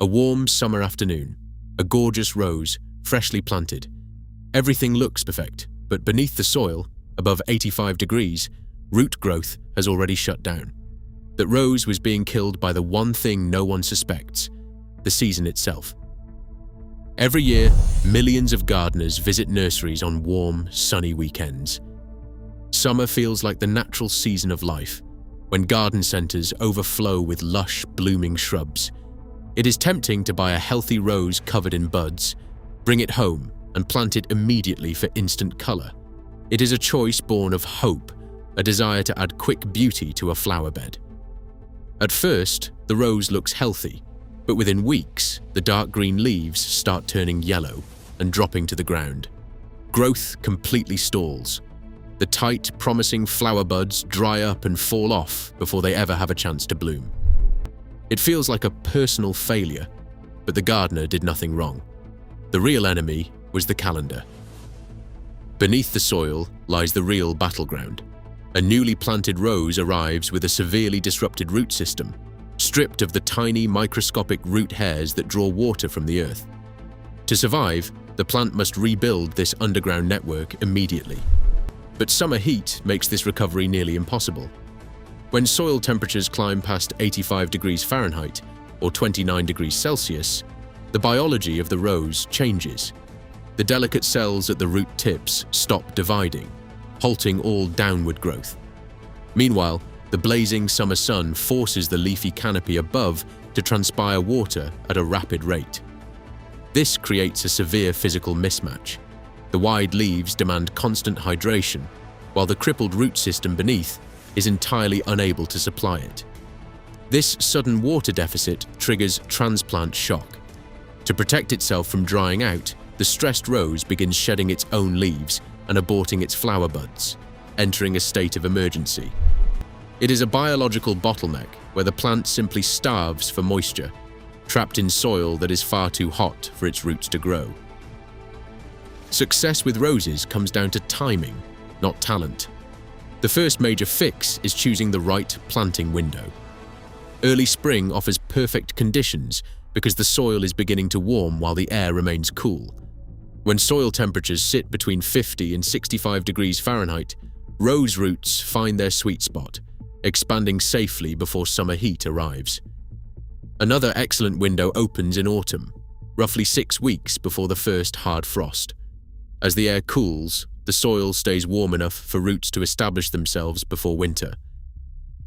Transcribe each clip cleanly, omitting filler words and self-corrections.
A warm summer afternoon, a gorgeous rose, freshly planted. Everything looks perfect, but beneath the soil, above 85 degrees, root growth has already shut down. That rose was being killed by the one thing no one suspects, the season itself. Every year, millions of gardeners visit nurseries on warm, sunny weekends. Summer feels like the natural season of life, when garden centers overflow with lush, blooming shrubs. It is tempting to buy a healthy rose covered in buds, bring it home, and plant it immediately for instant color. It is a choice born of hope, a desire to add quick beauty to a flower bed. At first, the rose looks healthy, but within weeks, the dark green leaves start turning yellow and dropping to the ground. Growth completely stalls. The tight, promising flower buds dry up and fall off before they ever have a chance to bloom. It feels like a personal failure, but the gardener did nothing wrong. The real enemy was the calendar. Beneath the soil lies the real battleground. A newly planted rose arrives with a severely disrupted root system, stripped of the tiny microscopic root hairs that draw water from the earth. To survive, the plant must rebuild this underground network immediately. But summer heat makes this recovery nearly impossible. When soil temperatures climb past 85 degrees Fahrenheit or 29 degrees Celsius, the biology of the rose changes. The delicate cells at the root tips stop dividing, halting all downward growth. Meanwhile, the blazing summer sun forces the leafy canopy above to transpire water at a rapid rate. This creates a severe physical mismatch. The wide leaves demand constant hydration, while the crippled root system beneath is entirely unable to supply it. This sudden water deficit triggers transplant shock. To protect itself from drying out, the stressed rose begins shedding its own leaves and aborting its flower buds, entering a state of emergency. It is a biological bottleneck where the plant simply starves for moisture, trapped in soil that is far too hot for its roots to grow. Success with roses comes down to timing, not talent. The first major fix is choosing the right planting window. Early spring offers perfect conditions because the soil is beginning to warm while the air remains cool. When soil temperatures sit between 50 and 65 degrees Fahrenheit, rose roots find their sweet spot, expanding safely before summer heat arrives. Another excellent window opens in autumn, roughly 6 weeks before the first hard frost. As the air cools, the soil stays warm enough for roots to establish themselves before winter.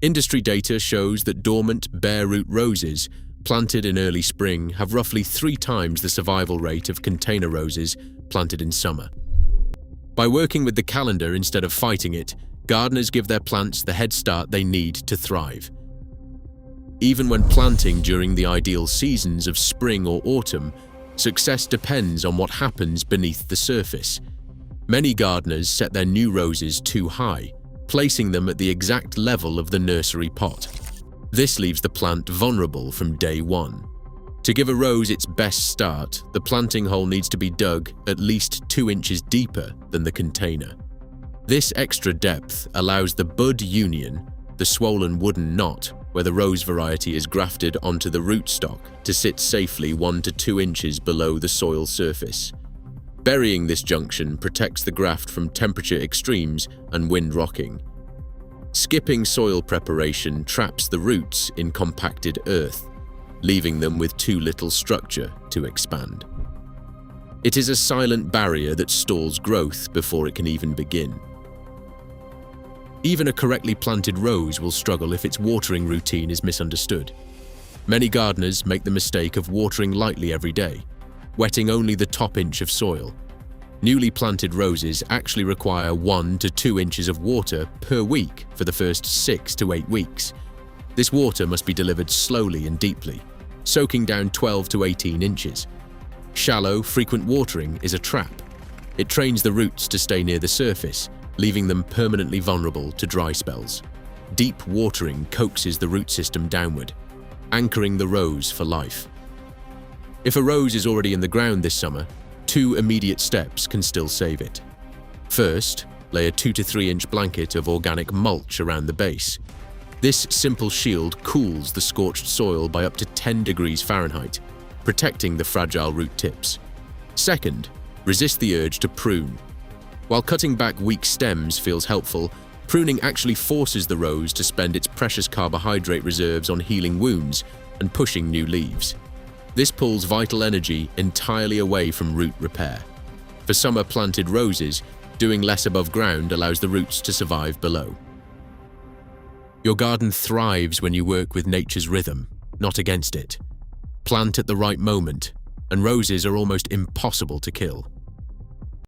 Industry data shows that dormant, bare-root roses planted in early spring have roughly 3 times the survival rate of container roses planted in summer. By working with the calendar instead of fighting it, gardeners give their plants the head start they need to thrive. Even when planting during the ideal seasons of spring or autumn, success depends on what happens beneath the surface. Many gardeners set their new roses too high, placing them at the exact level of the nursery pot. This leaves the plant vulnerable from day one. To give a rose its best start, the planting hole needs to be dug at least 2 inches deeper than the container. This extra depth allows the bud union, the swollen wooden knot where the rose variety is grafted onto the rootstock, to sit safely 1 to 2 inches below the soil surface. Burying this junction protects the graft from temperature extremes and wind rocking. Skipping soil preparation traps the roots in compacted earth, leaving them with too little structure to expand. It is a silent barrier that stalls growth before it can even begin. Even a correctly planted rose will struggle if its watering routine is misunderstood. Many gardeners make the mistake of watering lightly every day, wetting only the top inch of soil. Newly planted roses actually require 1 to 2 inches of water per week for the first 6 to 8 weeks. This water must be delivered slowly and deeply, soaking down 12 to 18 inches. Shallow, frequent watering is a trap. It trains the roots to stay near the surface, leaving them permanently vulnerable to dry spells. Deep watering coaxes the root system downward, anchoring the rose for life. If a rose is already in the ground this summer, 2 immediate steps can still save it. First, lay a 2 to 3 inch blanket of organic mulch around the base. This simple shield cools the scorched soil by up to 10 degrees Fahrenheit, protecting the fragile root tips. Second, resist the urge to prune. While cutting back weak stems feels helpful, pruning actually forces the rose to spend its precious carbohydrate reserves on healing wounds and pushing new leaves. This pulls vital energy entirely away from root repair. For summer-planted roses, doing less above ground allows the roots to survive below. Your garden thrives when you work with nature's rhythm, not against it. Plant at the right moment, and roses are almost impossible to kill.